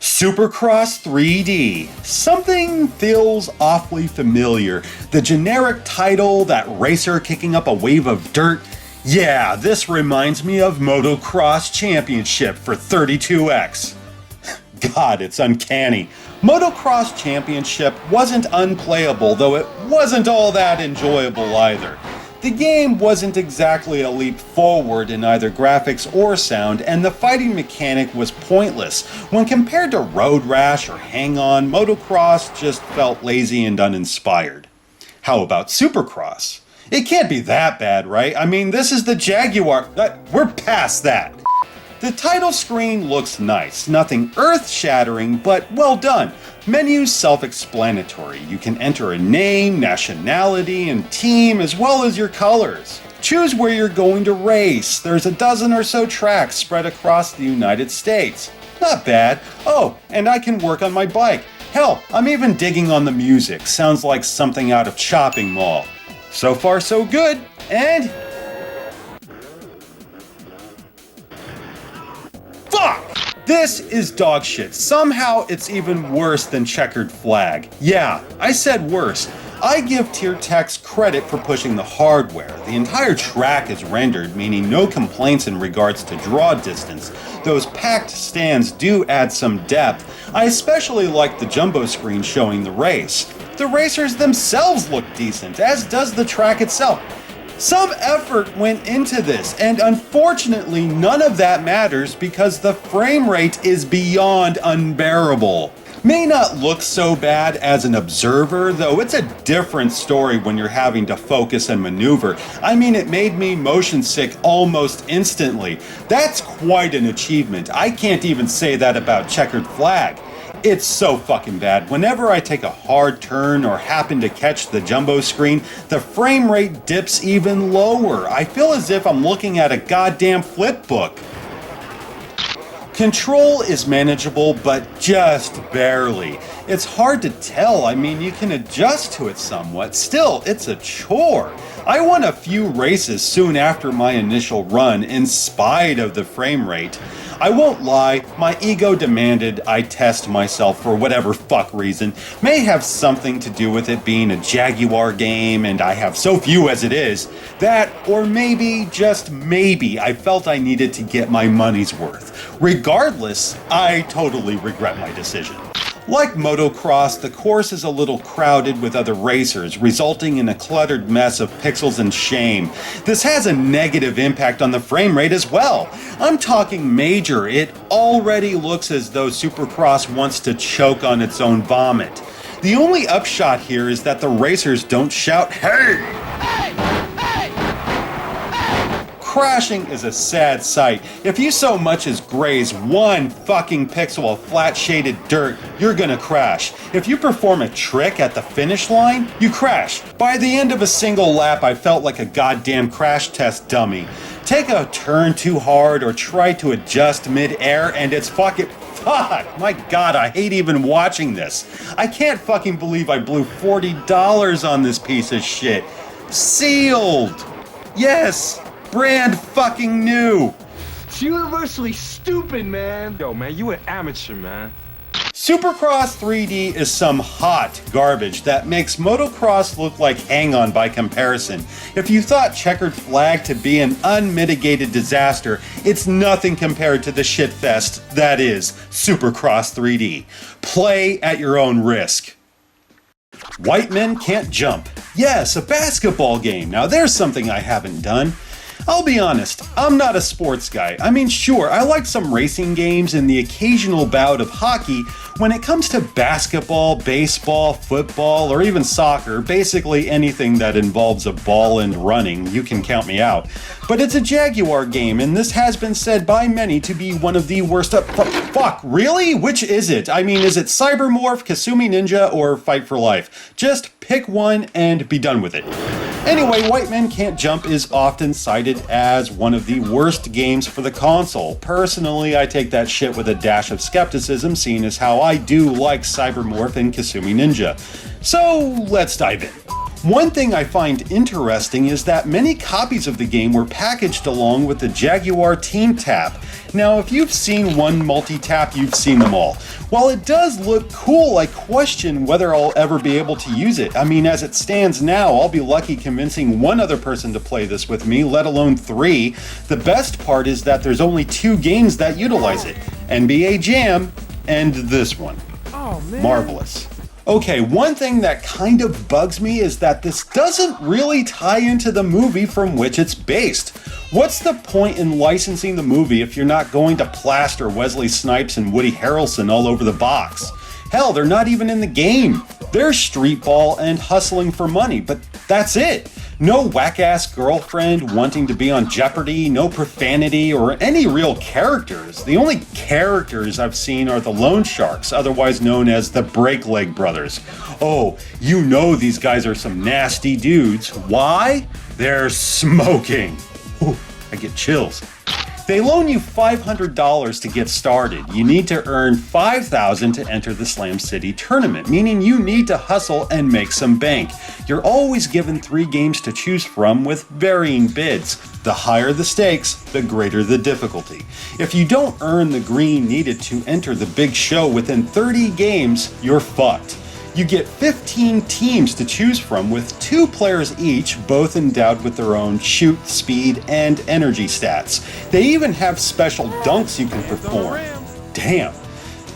Supercross 3D. Something feels awfully familiar. The generic title, that racer kicking up a wave of dirt. Yeah, this reminds me of Motocross Championship for 32X. God, it's uncanny. Motocross Championship wasn't unplayable, though it wasn't all that enjoyable either. The game wasn't exactly a leap forward in either graphics or sound, and the fighting mechanic was pointless. When compared to Road Rash or Hang On, Motocross just felt lazy and uninspired. How about Supercross? It can't be that bad, right? I mean, this is the Jaguar. We're past that. The title screen looks nice, nothing earth-shattering, but well done. Menus self-explanatory. You can enter a name, nationality, and team, as well as your colors. Choose where you're going to race. There's a dozen or so tracks spread across the United States. Not bad. Oh, and I can work on my bike. Hell, I'm even digging on the music. Sounds like something out of Chopping Mall. So far, so good. And fuck! This is dog shit. Somehow it's even worse than Checkered Flag. Yeah, I said worse. I give Tier Techs credit for pushing the hardware. The entire track is rendered, meaning no complaints in regards to draw distance. Those packed stands do add some depth. I especially like the jumbo screen showing the race. The racers themselves look decent, as does the track itself. Some effort went into this, and unfortunately none of that matters because the frame rate is beyond unbearable. May not look so bad as an observer, though it's a different story when you're having to focus and maneuver. I mean, it made me motion sick almost instantly. That's quite an achievement. I can't even say that about Checkered Flag. It's so fucking bad. Whenever I take a hard turn or happen to catch the jumbo screen, the frame rate dips even lower. I feel as if I'm looking at a goddamn flip book. Control is manageable, but just barely. It's hard to tell. I mean, you can adjust to it somewhat. Still, it's a chore. I won a few races soon after my initial run, in spite of the frame rate. I won't lie, my ego demanded I test myself for whatever fuck reason. May have something to do with it being a Jaguar game and I have so few as it is. That, or maybe, just maybe, I felt I needed to get my money's worth. Regardless, I totally regret my decision. Like motocross, the course is a little crowded with other racers, resulting in a cluttered mess of pixels and shame. This has a negative impact on the frame rate as well. I'm talking major. It already looks as though Supercross wants to choke on its own vomit. The only upshot here is that the racers don't shout, "Hey!" Crashing is a sad sight. If you so much as graze one fucking pixel of flat shaded dirt, you're gonna crash. If you perform a trick at the finish line, you crash. By the end of a single lap, I felt like a goddamn crash test dummy. Take a turn too hard or try to adjust mid-air and it's fucking... Fuck! My god, I hate even watching this. I can't fucking believe I blew $40 on this piece of shit. Sealed! Yes! Brand fucking new! It's universally stupid, man! Yo, man, you an amateur, man. Supercross 3D is some hot garbage that makes motocross look like Hang On by comparison. If you thought Checkered Flag to be an unmitigated disaster, it's nothing compared to the shitfest that is Supercross 3D. Play at your own risk. White Men Can't Jump. Yes, a basketball game. Now there's something I haven't done. I'll be honest, I'm not a sports guy. I mean, sure, I like some racing games and the occasional bout of hockey. When it comes to basketball, baseball, football, or even soccer, basically anything that involves a ball and running, you can count me out. But it's a Jaguar game, and this has been said by many to be one of the worst fuck, really? Which is it? I mean, is it Cybermorph, Kasumi Ninja, or Fight for Life? Just pick one and be done with it. Anyway, White Men Can't Jump is often cited as one of the worst games for the console. Personally, I take that shit with a dash of skepticism, seeing as how I do like Cybermorph and Kasumi Ninja. So, let's dive in. One thing I find interesting is that many copies of the game were packaged along with the Jaguar Team Tap. Now, if you've seen one multi-tap, you've seen them all. While it does look cool, I question whether I'll ever be able to use it. I mean, as it stands now, I'll be lucky convincing one other person to play this with me, let alone 3. The best part is that there's only 2 games that utilize it, NBA Jam and this one. Oh, man. Marvelous. Okay, one thing that kind of bugs me is that this doesn't really tie into the movie from which it's based. What's the point in licensing the movie if you're not going to plaster Wesley Snipes and Woody Harrelson all over the box? Hell, they're not even in the game. They're street ball and hustling for money, but that's it. No whack-ass girlfriend wanting to be on Jeopardy, no profanity, or any real characters. The only characters I've seen are the Loan Sharks, otherwise known as the Break Leg Brothers. Oh, you know these guys are some nasty dudes. Why? They're smoking. Ooh, I get chills. They loan you $500 to get started. You need to earn $5,000 to enter the Slam City tournament, meaning you need to hustle and make some bank. You're always given 3 games to choose from with varying bids. The higher the stakes, the greater the difficulty. If you don't earn the green needed to enter the big show within 30 games, you're fucked. You get 15 teams to choose from with 2 players each, both endowed with their own shoot, speed, and energy stats. They even have special dunks you can perform. Damn.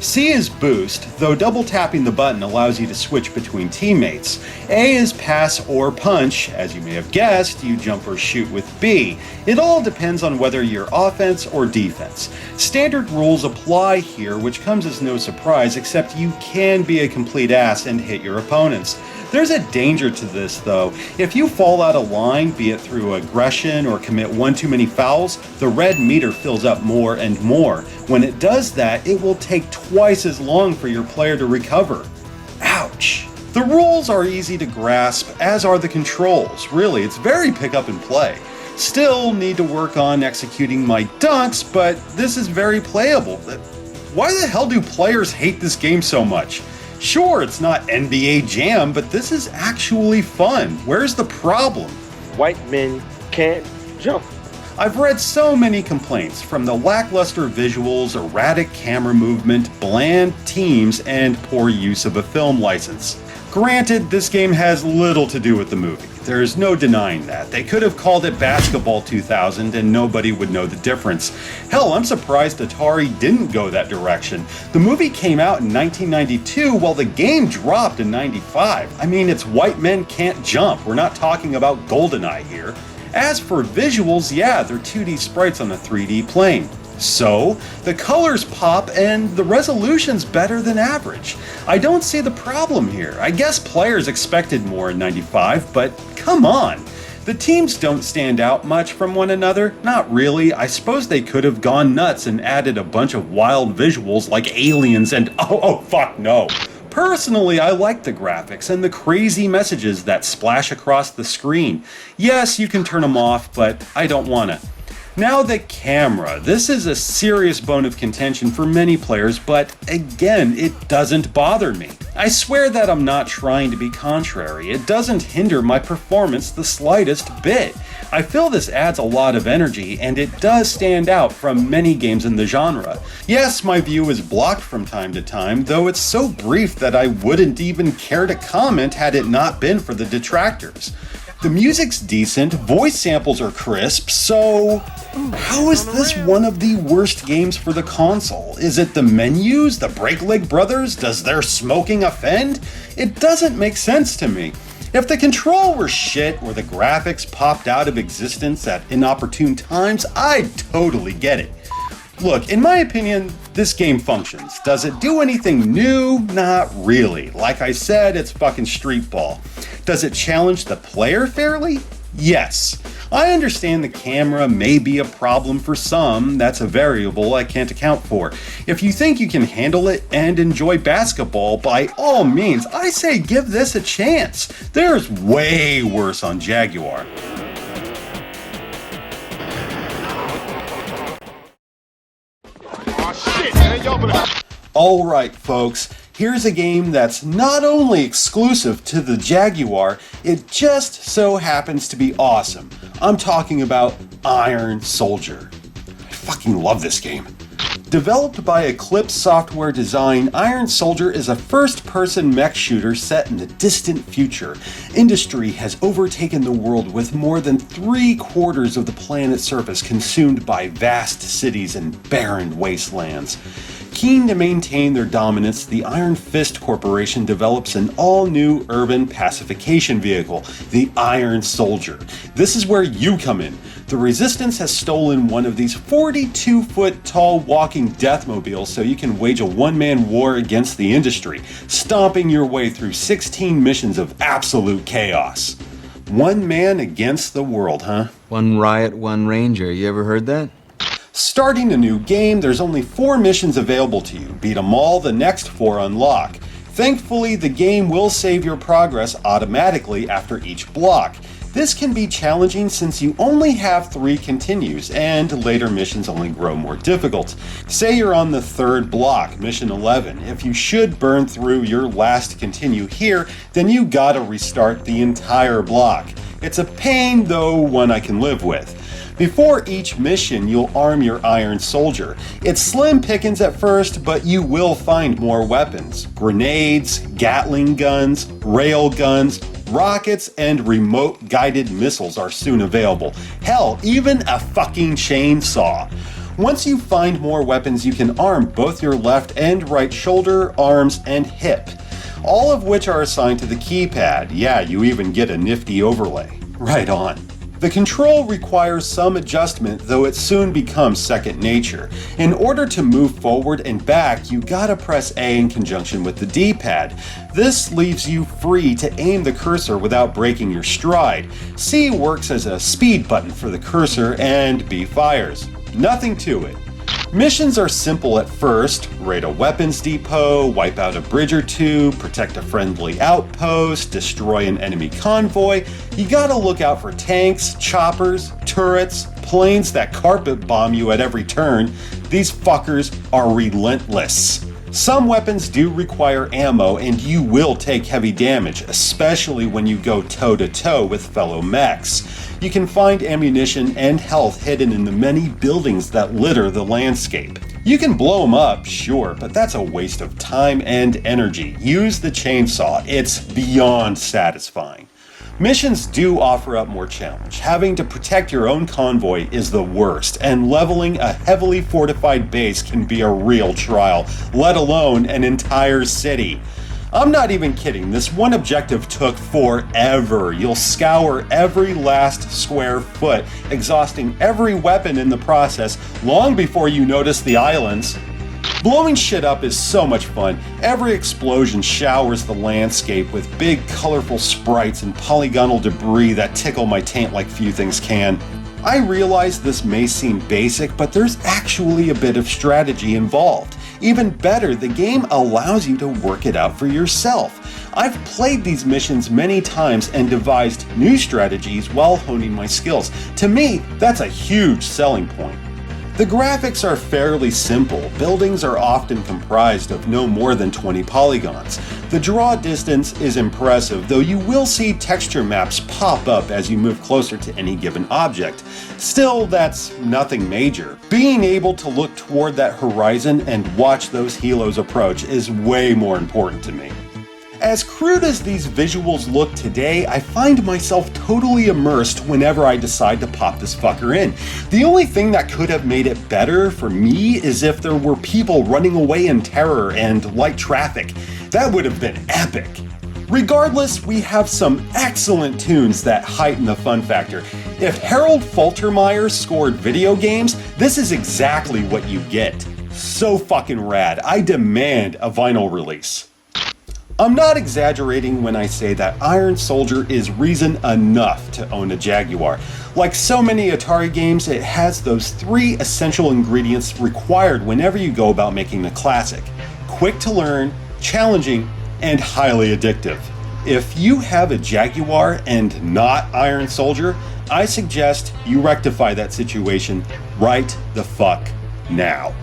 C is boost, though double tapping the button allows you to switch between teammates. A is pass or punch. As you may have guessed, you jump or shoot with B. It all depends on whether you're offense or defense. Standard rules apply here, which comes as no surprise, except you can be a complete ass and hit your opponents. There's a danger to this, though. If you fall out of line, be it through aggression or commit one too many fouls, the red meter fills up more and more. When it does that, it will take twice as long for your player to recover. Ouch. The rules are easy to grasp, as are the controls. Really, it's very pick up and play. Still need to work on executing my dunks, but this is very playable. Why the hell do players hate this game so much? Sure, it's not NBA Jam, but this is actually fun. Where's the problem? White men can't jump. I've read so many complaints, from the lackluster visuals, erratic camera movement, bland teams, and poor use of a film license. Granted, this game has little to do with the movie. There's no denying that. They could have called it Basketball 2000 and nobody would know the difference. Hell, I'm surprised Atari didn't go that direction. The movie came out in 1992 while the game dropped in 95. I mean, it's White Men Can't Jump. We're not talking about GoldenEye here. As for visuals, yeah, they're 2D sprites on a 3D plane. So, the colors pop and the resolution's better than average. I don't see the problem here. I guess players expected more in 95, but come on. The teams don't stand out much from one another. Not really. I suppose they could have gone nuts and added a bunch of wild visuals like aliens and oh fuck no. Personally, I like the graphics and the crazy messages that splash across the screen. Yes, you can turn them off, but I don't wanna. Now the camera. This is a serious bone of contention for many players, but again, it doesn't bother me. I swear that I'm not trying to be contrary. It doesn't hinder my performance the slightest bit. I feel this adds a lot of energy, and it does stand out from many games in the genre. Yes, my view is blocked from time to time, though it's so brief that I wouldn't even care to comment had it not been for the detractors. The music's decent, voice samples are crisp, so how is this one of the worst games for the console? Is it the menus, the Break Leg Brothers? Does their smoking offend? It doesn't make sense to me. If the control were shit or the graphics popped out of existence at inopportune times, I'd totally get it. Look, in my opinion, this game functions. Does it do anything new? Not really. Like I said, it's fucking street ball. Does it challenge the player fairly? Yes. I understand the camera may be a problem for some. That's a variable I can't account for. If you think you can handle it and enjoy basketball, by all means, I say give this a chance. There's way worse on Jaguar. Alright folks, Here's a game that's not only exclusive to the Jaguar, it just so happens to be awesome. I'm talking about Iron Soldier. I fucking love this game. Developed by Eclipse Software Design, Iron Soldier is a first-person mech shooter set in the distant future. Industry has overtaken the world with more than 3/4 of the planet's surface consumed by vast cities and barren wastelands. Keen to maintain their dominance, the Iron Fist Corporation develops an all-new urban pacification vehicle, the Iron Soldier. This is where you come in. The Resistance has stolen one of these 42-foot-tall walking deathmobiles so you can wage a one-man war against the industry, stomping your way through 16 missions of absolute chaos. One man against the world, huh? One riot, one ranger. You ever heard that? Starting a new game, there's only 4 missions available to you. Beat them all, the next 4 unlock. Thankfully, the game will save your progress automatically after each block. This can be challenging since you only have 3 continues, and later missions only grow more difficult. Say you're on the 3rd block, mission 11. If you should burn through your last continue here, then you gotta restart the entire block. It's a pain, though one I can live with. Before each mission, you'll arm your Iron Soldier. It's slim pickings at first, but you will find more weapons. Grenades, Gatling guns, rail guns, rockets, and remote guided missiles are soon available. Hell, even a fucking chainsaw. Once you find more weapons, you can arm both your left and right shoulder, arms, and hip. All of which are assigned to the keypad. Yeah, you even get a nifty overlay. Right on. The control requires some adjustment, though it soon becomes second nature. In order to move forward and back, you gotta press A in conjunction with the D-pad. This leaves you free to aim the cursor without breaking your stride. C works as a speed button for the cursor, and B fires. Nothing to it. Missions are simple at first: raid a weapons depot, wipe out a bridge or two, protect a friendly outpost, destroy an enemy convoy. You gotta look out for tanks, choppers, turrets, planes that carpet bomb you at every turn. These fuckers are relentless. Some weapons do require ammo, and you will take heavy damage, especially when you go toe-to-toe with fellow mechs. You can find ammunition and health hidden in the many buildings that litter the landscape. You can blow them up, sure, but that's a waste of time and energy. Use the chainsaw, it's beyond satisfying. Missions do offer up more challenge. Having to protect your own convoy is the worst, and leveling a heavily fortified base can be a real trial, let alone an entire city. I'm not even kidding, this one objective took forever. You'll scour every last square foot, exhausting every weapon in the process long before you notice the islands. Blowing shit up is so much fun. Every explosion showers the landscape with big colorful sprites and polygonal debris that tickle my taint like few things can. I realize this may seem basic, but there's actually a bit of strategy involved. Even better, the game allows you to work it out for yourself. I've played these missions many times and devised new strategies while honing my skills. To me, that's a huge selling point. The graphics are fairly simple. Buildings are often comprised of no more than 20 polygons. The draw distance is impressive, though you will see texture maps pop up as you move closer to any given object. Still, that's nothing major. Being able to look toward that horizon and watch those helos approach is way more important to me. As crude as these visuals look today, I find myself totally immersed whenever I decide to pop this fucker in. The only thing that could have made it better for me is if there were people running away in terror and light traffic. That would have been epic. Regardless, we have some excellent tunes that heighten the fun factor. If Harold Faltermeyer scored video games, this is exactly what you get. So fucking rad. I demand a vinyl release. I'm not exaggerating when I say that Iron Soldier is reason enough to own a Jaguar. Like so many Atari games, it has those 3 essential ingredients required whenever you go about making a classic: quick to learn, challenging, and highly addictive. If you have a Jaguar and not Iron Soldier, I suggest you rectify that situation right the fuck now.